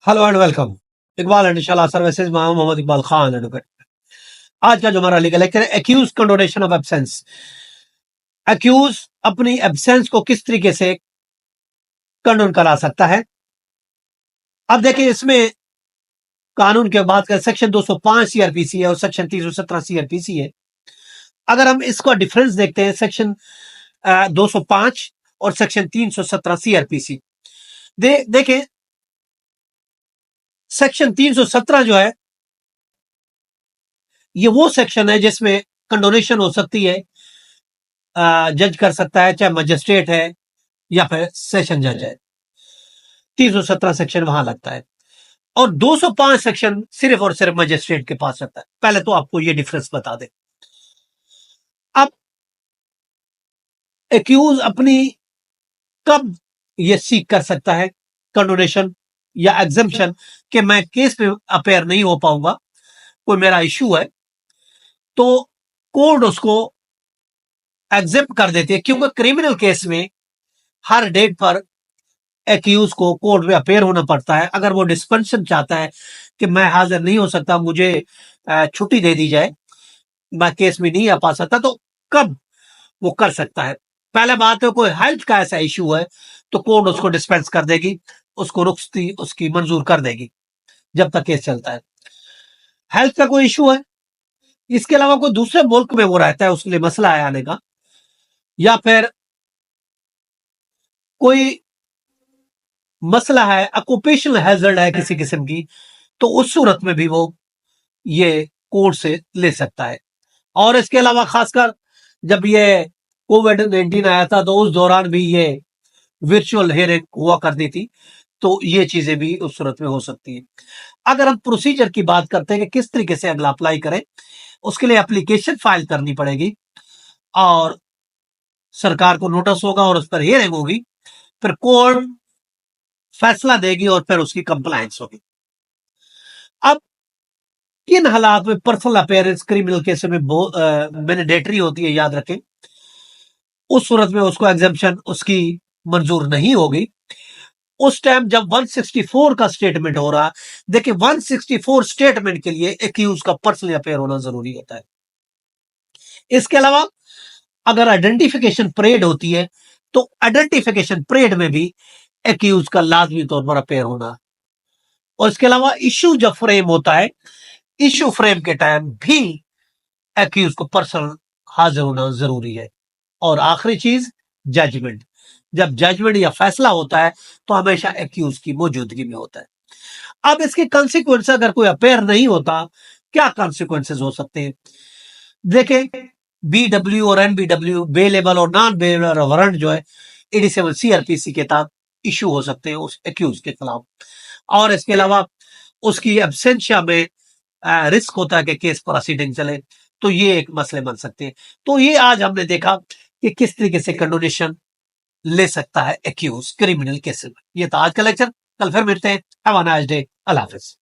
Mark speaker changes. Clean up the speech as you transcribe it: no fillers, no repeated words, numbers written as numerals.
Speaker 1: Hello and welcome. Iqbal and Inshallah services Mohammad Iqbal Khan advocate. आज का जो हमारा लीगल लेक्चर है accused condonation of absence. Accused अपनी एब्सेंस को किस तरीके से कंडोन करा सकता है। अब देखिए इसमें कानून के बात करें सेक्शन 205 सीआरपीसी है और सेक्शन 317 सीआरपीसी है। अगर हम इसका डिफरेंस देखते हैं सेक्शन 205 और सेक्शन 317 सीआरपीसी देखें। सेक्शन 317 जो है ये वो सेक्शन है जिसमें कंडोनेशन हो सकती है, जज कर सकता है, चाहे मजिस्ट्रेट है या फिर सेशन जज है। 317 सेक्शन वहां लगता है और 205 सेक्शन सिर्फ और सिर्फ मजिस्ट्रेट के पास रहता है। पहले तो आपको ये डिफरेंस बता दे। अब एक्यूज अपनी कब ये सीख कर सकता है कंडोनेशन या एग्जम्पशन कि मैं केस में अपेयर नहीं हो पाऊंगा, कोई मेरा इश्यू है, तो कोर्ट उसको एग्जेप्ट कर देती है। क्योंकि क्रिमिनल केस में हर डेट पर एक्यूज को कोर्ट में अपेयर होना पड़ता है। अगर वो डिस्पेंशन चाहता है कि मैं हाजिर नहीं हो सकता, मुझे छुट्टी दे दी जाए, मैं केस में नहीं आ पा सकता, तो कब वो कर सकता है। पहले बात है कोई हेल्थ का ऐसा इश्यू है तो कोर्ट उसको डिस्पेंस कर देगी, उसको रुख्सती उसकी मंजूर कर देगी जब तक केस चलता है। हेल्थ का कोई इश्यू है, इसके अलावा कोई दूसरे मुल्क में वो रहता है, उसके लिए मसला है आने का, या फिर कोई मसला है, ऑक्यूपेशनल हैजर्ड है किसी किस्म की, तो उस सूरत में भी वो ये कोर्ट से ले सकता है। और इसके अलावा खासकर जब ये कोविड-19 आया था तो उस दौरान भी ये वर्चुअल हियरिंग हुआ करती थी, तो ये चीजें भी उस सूरत में हो सकती है। अगर हम प्रोसीजर की बात करते हैं कि किस तरीके से अगला अप्लाई करें, उसके लिए एप्लीकेशन फाइल करनी पड़ेगी और सरकार को नोटिस होगा और उस पर हियरिंग होगी, फिर कोर्ट फैसला देगी और फिर उसकी कंप्लायंस होगी। अब किन हालात में पर्सनल अपेयरेंस क्रिमिनल केस में मैंडेटरी होती है, याद रखें। उस सूरत में उसको एग्जेम्पशन उसकी मंजूर नहीं होगी। उस टाइम जब 164 का स्टेटमेंट हो रहा, देखिए 164 स्टेटमेंट के लिए एक्यूज का पर्सनली अपेयर होना जरूरी होता है। इसके अलावा अगर आइडेंटिफिकेशन परेड होती है तो आइडेंटिफिकेशन परेड में भी एक्यूज का लाजमी तौर पर अपेयर होना। और इसके अलावा इश्यू जब फ्रेम होता है, इश्यू फ्रेम के टाइम भी एक्यूज को पर्सनल हाजिर होना जरूरी है। और आखिरी चीज जजमेंट, जब जजमेंट या फैसला होता है तो हमेशा एक्यूज की मौजूदगी में होता है। अब इसके कॉन्सिक्वेंस अगर कोई अपेयर नहीं होता, क्या कॉन्सिक्वेंसेस हो सकते हैं। देखें, बीडब्ल्यू और एनबीडब्ल्यू, बेलेबल और नॉन बेलेबल वारंट जो है 87 सीआरपीसी के तहत इशू हो सकते हैं उस एक्यूज के खिलाफ। और इसके अलावा उसकी एब्सेंशिया में रिस्क होता है कि केस प्रोसीडिंग चले, तो ये एक मसले बन सकते हैं। तो ये आज हमने देखा कि किस तरीके से कंडोनेशन ले सकता है एक्यूज क्रिमिनल केस में। ये था आज का लेक्चर, कल फिर मिलते हैं। Have a nice day. Allah Hafiz.